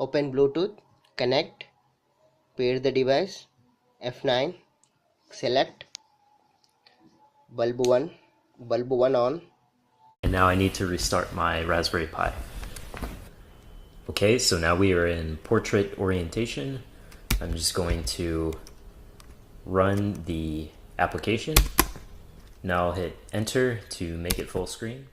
Open Bluetooth, connect, pair the device, F9, select, bulb 1 on. And now I need to restart my Raspberry Pi. Okay, so now we are in portrait orientation. I'm just going to run the application. Now I'll hit enter to make it full screen.